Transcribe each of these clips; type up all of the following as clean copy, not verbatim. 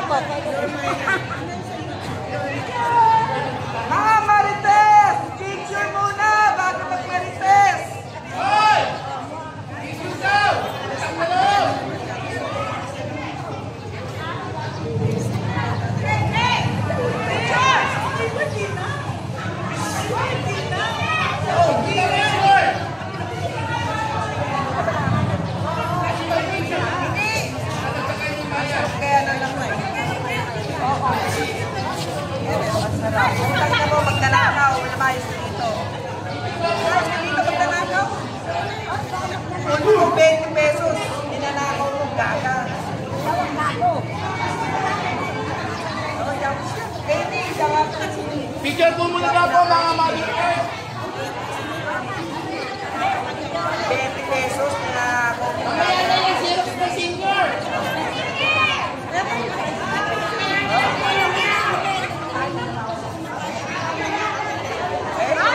Mga Marites! Picture muna bago mag-Marites! Hoy! Picture daw! Kaya na lang eh. Oo. Masarap. Kung na mo magdanakaw, wala mayos dito. Mayos dito magdanakaw. Kung mo 20 pesos, ninanakaw mo gaga. Picture po muna na po mga Marites. 20 pesos, ninanakaw mo gaga. Mamaya na yung Xerox na senior.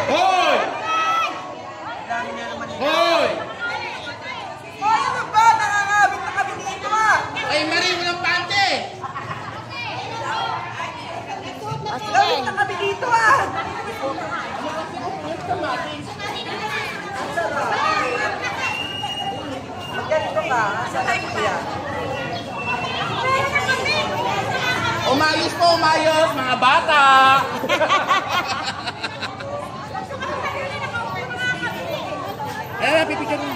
Hoy! Hoy! Hoy, ano ba? Nakangabit na kami dito ah! Ay, Marie, walang pante! Gawin na kami dito ah! Magganito ka, sarap ko yan. Umayos po, umayos, mga bata! Eh, pipicture mo.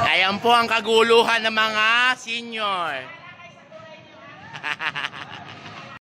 Ayan po ang kaguluhan ng mga senior.